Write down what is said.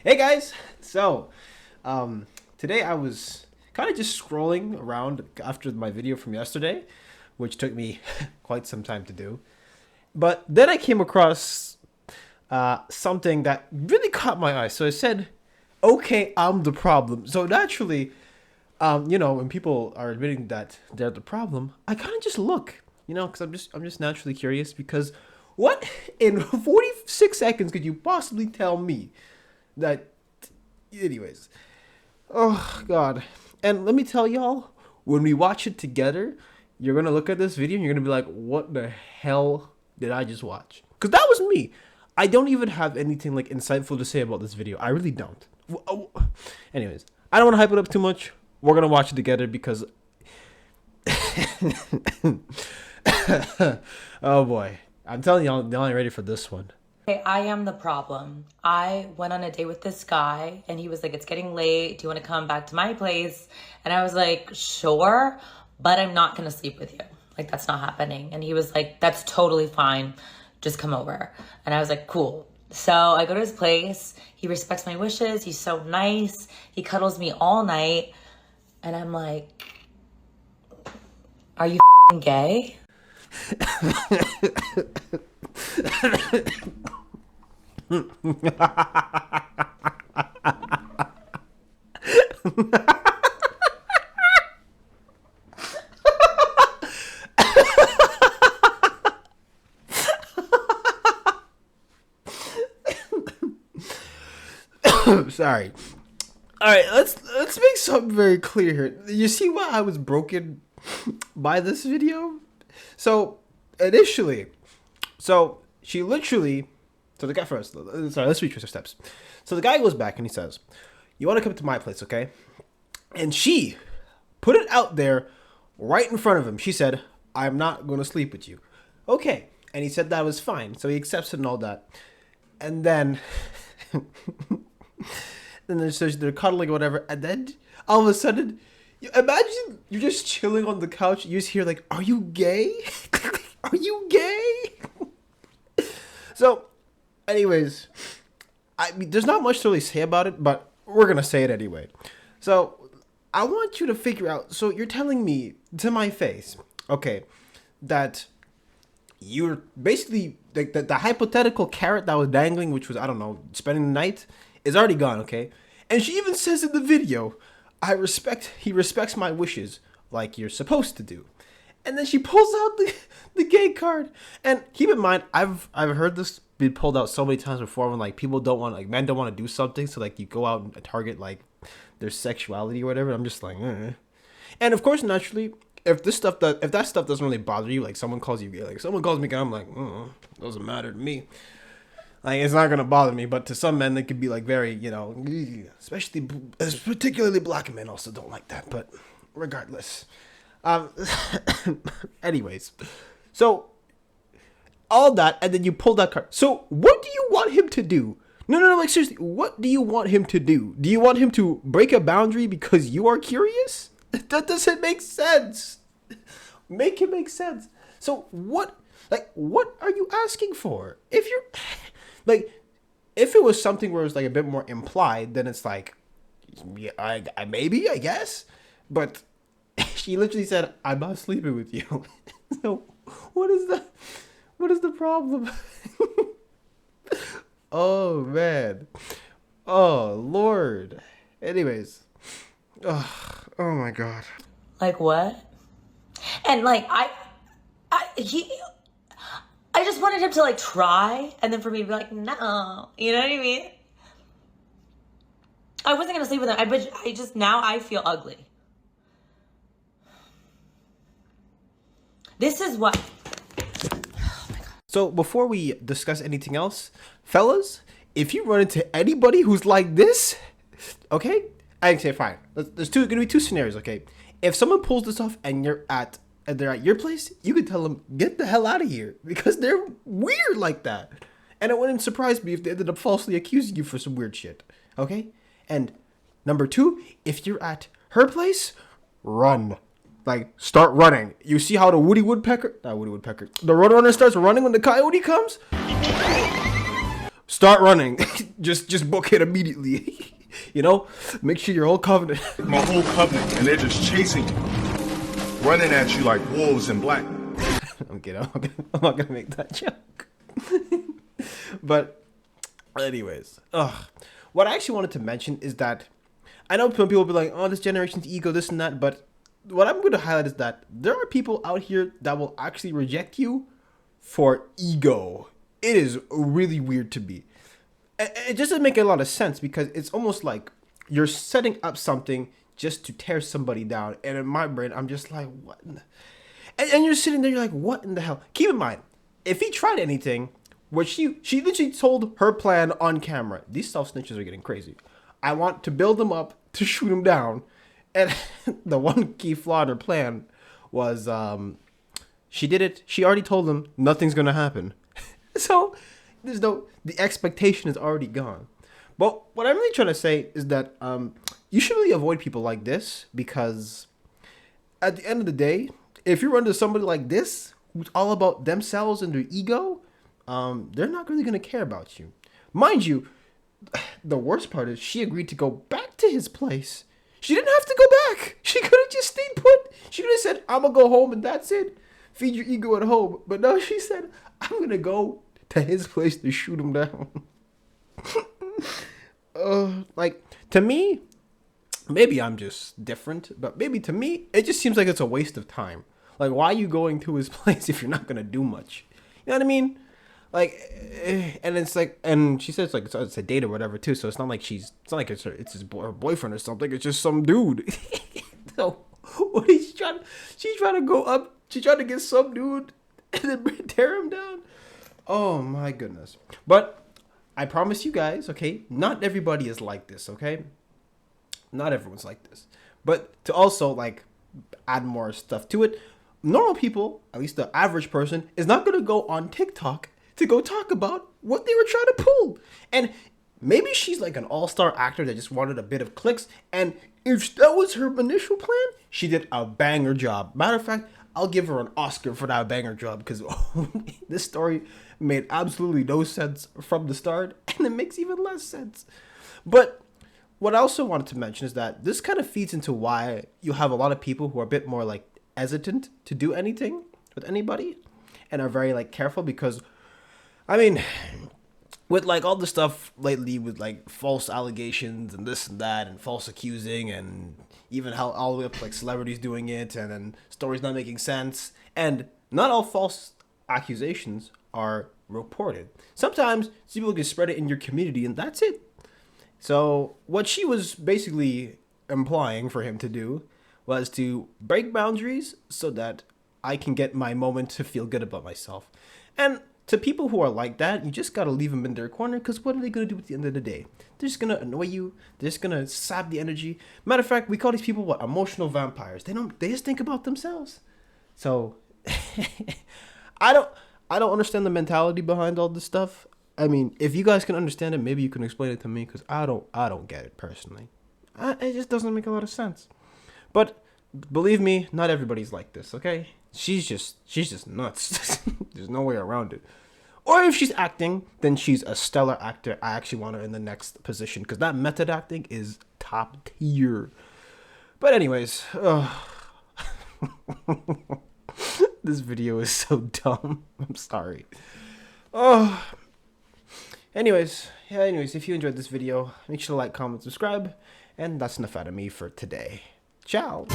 Hey guys! So, today I was kind of just scrolling around after my video from yesterday, which took me quite some time to do. But then I came across something that really caught my eye. So I said, okay, I'm the problem. So naturally, when people are admitting that they're the problem, I kind of just look, because I'm just naturally curious because what in 46 seconds could you possibly tell me that anyways, oh god. And let me tell y'all, when we watch it together, you're gonna look at this video and you're gonna be like, what the hell did I just watch? Because that was me. I don't even have anything like insightful to say about this video. I really don't. Anyways, I don't want to hype it up too much. We're gonna watch it together because oh boy, I'm telling y'all ain't ready for this one. Hey, I am the problem. I went on a date with this guy and he was like, it's getting late. Do you want to come back to my place? And I was like, sure, but I'm not going to sleep with you. Like, that's not happening. And he was like, that's totally fine. Just come over. And I was like, cool. So I go to his place. He respects my wishes. He's so nice. He cuddles me all night. And I'm like, are you gay? Sorry. All right, let's make something very clear here. You see why I was broken by this video? So initially, she literally, the guy first. Sorry, let's retrace our steps. So the guy goes back and he says, "You want to come to my place, okay?" And she put it out there right in front of him. She said, "I'm not going to sleep with you." Okay, and he said that was fine. So he accepts it and all that. And then then they're cuddling or whatever, and then all of a sudden, imagine you're just chilling on the couch. You just hear like, "Are you gay? Are you gay?" So, anyways, I mean, there's not much to really say about it, but we're gonna say it anyway. So, I want you to figure out. So, you're telling me to my face, okay, that you're basically like the hypothetical carrot that was dangling, which was, I don't know, spending the night, is already gone, okay? And she even says in the video, he respects my wishes like you're supposed to do. And then she pulls out the gay card. And keep in mind, I've heard this be pulled out so many times before when like people don't want, like men don't want to do something, so like you go out and target like their sexuality or whatever. I'm just like, eh. And of course, naturally, if that stuff doesn't really bother you, like someone calls you gay, like someone calls me gay, I'm like, doesn't matter to me. Like it's not gonna bother me, but to some men, they could be like very, especially particularly black men also don't like that. But regardless, um, anyways, so all that, and then you pull that card. So what do you want him to do? No, like seriously, what do you want him to do? Do you want him to break a boundary because you are curious? That doesn't make sense. Make it make sense. So what are you asking for? If you're like, if it was something where it's like a bit more implied, then it's like, yeah, I maybe, I guess. But she literally said, "I'm not sleeping with you." So what is the problem? Oh man. Oh Lord. Anyways. Oh my God. Like, what? And like, he, I just wanted him to like try, and then for me to be like, no, you know what I mean? I wasn't gonna sleep with him. But I just now I feel ugly. This is what. So before we discuss anything else, fellas, if you run into anybody who's like this, okay, I can say fine. There's gonna be two scenarios, okay? If someone pulls this off and they're at your place, you could tell them get the hell out of here because they're weird like that. And it wouldn't surprise me if they ended up falsely accusing you for some weird shit, okay? And number two, if you're at her place, run. Like, start running. You see how the the Roadrunner starts running when the coyote comes? start running. just book it immediately. You know, make sure your whole covenant. My whole covenant, and they're just chasing you, running at you like wolves in black. I'm kidding. I'm not gonna make that joke. But, anyways, what I actually wanted to mention is that I know some people will be like, "Oh, this generation's ego, this and that," but what I'm going to highlight is that there are people out here that will actually reject you for ego. It is really weird to me. It doesn't make a lot of sense because it's almost like you're setting up something just to tear somebody down. And in my brain, I'm just like, what? And you're sitting there, you're like, what in the hell? Keep in mind, if he tried anything, what she literally told her plan on camera. These self-snitches are getting crazy. I want to build them up to shoot him down. And the one key flaw in her plan was she did it. She already told them nothing's going to happen. So the expectation is already gone. But what I'm really trying to say is that you should really avoid people like this because at the end of the day, if you run into somebody like this who's all about themselves and their ego, they're not really going to care about you. Mind you, the worst part is she agreed to go back to his place. She didn't have to go back. She could have just stayed put. She could have said, I'm going to go home and that's it. Feed your ego at home. But no, she said, I'm going to go to his place to shoot him down. Like, to me, maybe I'm just different, but maybe to me, it just seems like it's a waste of time. Like, why are you going to his place if you're not going to do much? You know what I mean? Like, and it's like, and she says like it's a date or whatever too. So it's not like it's his her boyfriend or something. It's just some dude. So what is she trying? She's trying to go up. She's trying to get some dude and then tear him down. Oh my goodness! But I promise you guys, okay, not everybody is like this. Okay, not everyone's like this. But to also like add more stuff to it, normal people, at least the average person, is not gonna go on TikTok to go talk about what they were trying to pull. And maybe she's like an all-star actor that just wanted a bit of clicks. And if that was her initial plan, she did a banger job. Matter of fact, I'll give her an Oscar for that banger job because this story made absolutely no sense from the start. And it makes even less sense. But what I also wanted to mention is that this kind of feeds into why you have a lot of people who are a bit more like hesitant to do anything with anybody and are very like careful because I mean, with like all the stuff lately with like false allegations and this and that and false accusing and even how all the way up to like celebrities doing it and then stories not making sense, and not all false accusations are reported. Sometimes people can spread it in your community and that's it. So what she was basically implying for him to do was to break boundaries so that I can get my moment to feel good about myself. And to people who are like that, you just gotta leave them in their corner because what are they gonna do at the end of the day? They're just gonna annoy you. They're just gonna sap the energy. Matter of fact, we call these people what? Emotional vampires. They just think about themselves. So I don't understand the mentality behind all this stuff. I mean, if you guys can understand it, maybe you can explain it to me because I don't get it personally. It just doesn't make a lot of sense. But believe me, not everybody's like this, okay? She's just nuts. There's no way around it. Or if she's acting, then she's a stellar actor. I actually want her in the next position because that method acting is top tier. But anyways, this video is so dumb. I'm sorry. Anyways, if you enjoyed this video, make sure to like, comment, subscribe. And that's enough out of me for today. Ciao.